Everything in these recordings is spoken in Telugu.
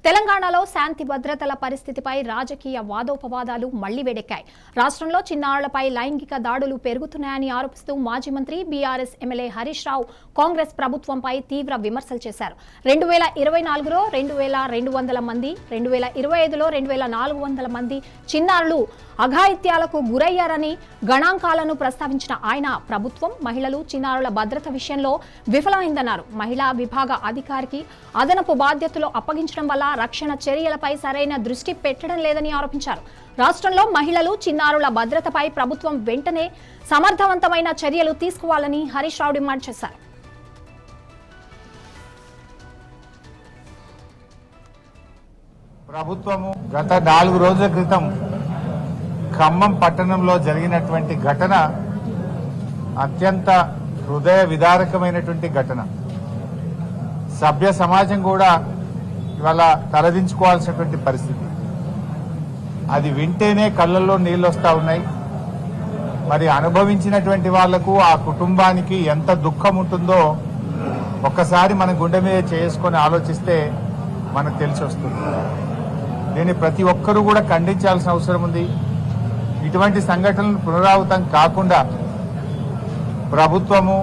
తెలంగాణలో శాంతి భద్రతల పరిస్థితిపై రాజకీయ వాదోపవాదాలు మళ్లీ వేడెక్కాయి. రాష్ట్రంలో చిన్నారులపై లైంగిక దాడులు పెరుగుతున్నాయని ఆరోపిస్తూ మాజీ మంత్రి బీఆర్ఎస్ ఎమ్మెల్యే హరీష్ రావు కాంగ్రెస్ ప్రభుత్వంపై తీవ్ర విమర్శలు చేశారు. 2024లో 2200 మంది, 2025లో 2400 మంది చిన్నారులు అఘాయిత్యాలకు గురయ్యారని గణాంకాలను ప్రస్తావించిన ఆయన ప్రభుత్వం మహిళలు, చిన్నారుల భద్రత విషయంలో విఫలమైందన్నారు. మహిళా విభాగ అధికారికి అదనపు బాధ్యతలు అప్పగించడం వల్ల రక్షణ చర్యలపై సరైన దృష్టి పెట్టడం లేదని ఆరోపించారు. రాష్ట్రంలో మహిళలు, చిన్నారుల భద్రతపై ప్రభుత్వం వెంటనే సమర్థవంతమైన చర్యలు తీసుకోవాలని హరీష్ రావు డిమాండ్ చేశారు. ప్రభుత్వము గత 4 రోజుల క్రితం ఖమ్మం పట్టణంలో జరిగినటువంటి ఘటన అత్యంత హృదయ విదారకమైనటువంటి ఘటన. సభ్య సమాజం కూడా ఇవాళ తలదించుకోవాల్సినటువంటి పరిస్థితి. అది వింటేనే కళ్ళల్లో నీళ్ళు వస్తా ఉన్నాయి. మరి అనుభవించినటువంటి వాళ్లకు, ఆ కుటుంబానికి ఎంత దుఃఖం ఉంటుందో ఒక్కసారి మన గుండె మీద చేసుకొని ఆలోచిస్తే మనకు తెలిసి వస్తుంది. దీన్ని ప్రతి ఒక్కరూ కూడా ఖండించాల్సిన అవసరం ఉంది. ఇటువంటి సంఘటనలు పునరావృతం కాకుండా ప్రభుత్వము,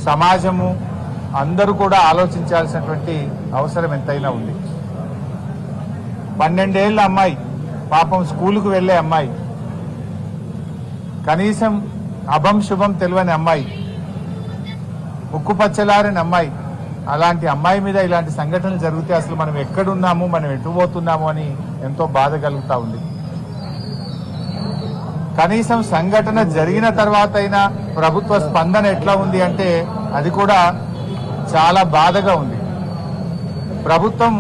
సమాజము అందరూ కూడా ఆలోచించాల్సినటువంటి అవసరం ఎంతైనా ఉంది. 12 ఏళ్ల అమ్మాయి, పాపం స్కూలుకు వెళ్లే అమ్మాయి, కనీసం అభం శుభం తెలియని అమ్మాయి, ఉక్కుపచ్చలారని అమ్మాయి, అలాంటి అమ్మాయి మీద ఇలాంటి సంఘటనలు జరిగితే అసలు మనం ఎక్కడున్నాము, మనం ఎటు పోతున్నాము అని ఎంతో బాధ కలుగుతా ఉంది. కనీసం సంఘటన జరిగిన తర్వాత అయినా ప్రభుత్వ స్పందన ఎట్లా ఉంది అంటే అది కూడా చాలా బాధగా ఉంది. ప్రభుత్వం,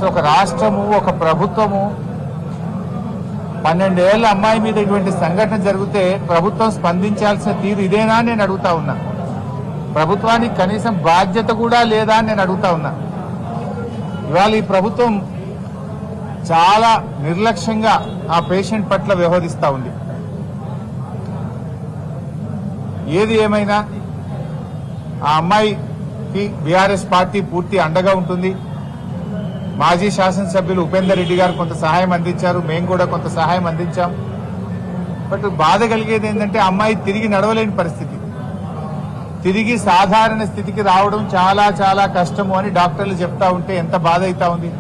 ఒక రాష్ట్రము, ఒక ప్రభుత్వము 12 ఏళ్ల అమ్మాయి మీద ఇటువంటి సంఘటన జరిగితే ప్రభుత్వం స్పందించాల్సిన తీరు ఇదేనా అని నేను అడుగుతా ఉన్నా. ప్రభుత్వానికి కనీసం బాధ్యత కూడా లేదా అని నేను అడుగుతా ఉన్నా. ఇవాళ ఈ ప్రభుత్వం చాలా నిర్లక్ష్యంగా ఆ పేషెంట్ పట్ల వ్యవహరిస్తూ ఉంది. ఏది ఏమైనా ఆ అమ్మాయికి బీఆర్ఎస్ పార్టీ పూర్తి అండగా ఉంటుంది. మాజీ శాసనసభ్యులు ఉపేందర్ రెడ్డి గారు కొంత సహాయం అందించారు, మేము కూడా కొంత సహాయం అందించాం. బట్ బాధ కలిగేది ఏంటంటే అమ్మాయి తిరిగి నడవలేని పరిస్థితి, తిరిగి సాధారణ స్థితికి రావడం చాలా చాలా కష్టము అని డాక్టర్లు చెప్తా ఉంటే ఎంత బాధ అవుతా ఉంది.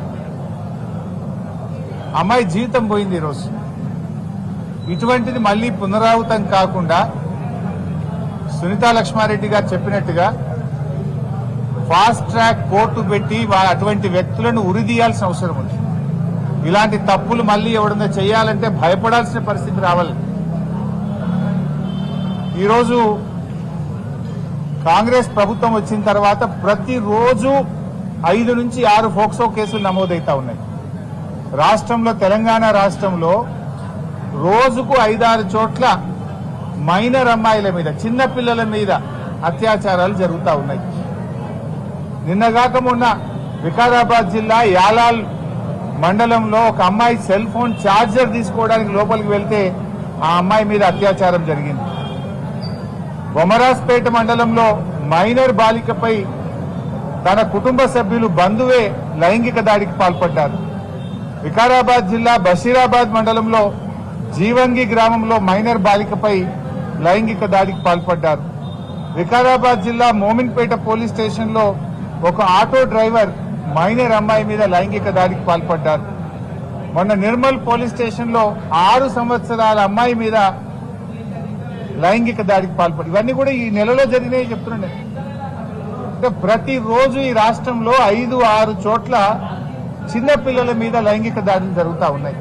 అమ్మాయి జీవితం పోయింది ఈరోజు. ఇటువంటిది మళ్లీ పునరావృతం కాకుండా సునీతా లక్ష్మారెడ్డి గారు చెప్పినట్టుగా ఫాస్ట్ ట్రాక్ కోర్టు పెట్టి అటువంటి వ్యక్తులను ఉరిదీయాల్సిన అవసరం ఉంది. ఇలాంటి తప్పులు మళ్లీ ఎవడన్నా చేయాలంటే భయపడాల్సిన పరిస్థితి రావాలి. ఈరోజు కాంగ్రెస్ ప్రభుత్వం వచ్చిన తర్వాత ప్రతిరోజు 5 నుంచి 6 పోక్సో కేసులు నమోదవుతా ఉన్నాయి. రాష్ట్రంలో, తెలంగాణ రాష్ట్రంలో రోజుకు 5-6 చోట్ల మైనర్ అమ్మాయిల మీద, చిన్న పిల్లల మీద అత్యాచారాలు జరుగుతూ ఉన్నాయి. నిన్నగాక మొన్న వికారాబాద్ జిల్లా యాలాల్ మండలంలో ఒక అమ్మాయి సెల్ ఫోన్ ఛార్జర్ తీసుకోవడానికి లోపలికి వెళ్తే ఆ అమ్మాయి మీద అత్యాచారం జరిగింది. బొమరాజ్పేట మండలంలో మైనర్ బాలికపై తన కుటుంబ సభ్యులు, బంధువే లైంగిక దాడికి పాల్పడ్డారు. వికారాబాద్ జిల్లా బషీరాబాద్ మండలంలో జీవంగి గ్రామంలో మైనర్ బాలికపై లైంగిక దాడికి పాల్పడ్డారు. వికారాబాద్ జిల్లా మోమిన్పేట పోలీస్ స్టేషన్లో ఒక ఆటో డ్రైవర్ మైనర్ అమ్మాయి మీద లైంగిక దాడికి పాల్పడ్డారు. మొన్న నిర్మల్ పోలీస్ స్టేషన్లో 6 సంవత్సరాల అమ్మాయి మీద లైంగిక దాడికి పాల్పడి, ఇవన్నీ కూడా ఈ నెలలో జరిగినాయి చెప్తున్నాను. అంటే ప్రతిరోజు ఈ రాష్ట్రంలో 5-6 చోట్ల చిన్న పిల్లల మీద లైంగిక దాడులు జరుగుతూ ఉన్నాయి.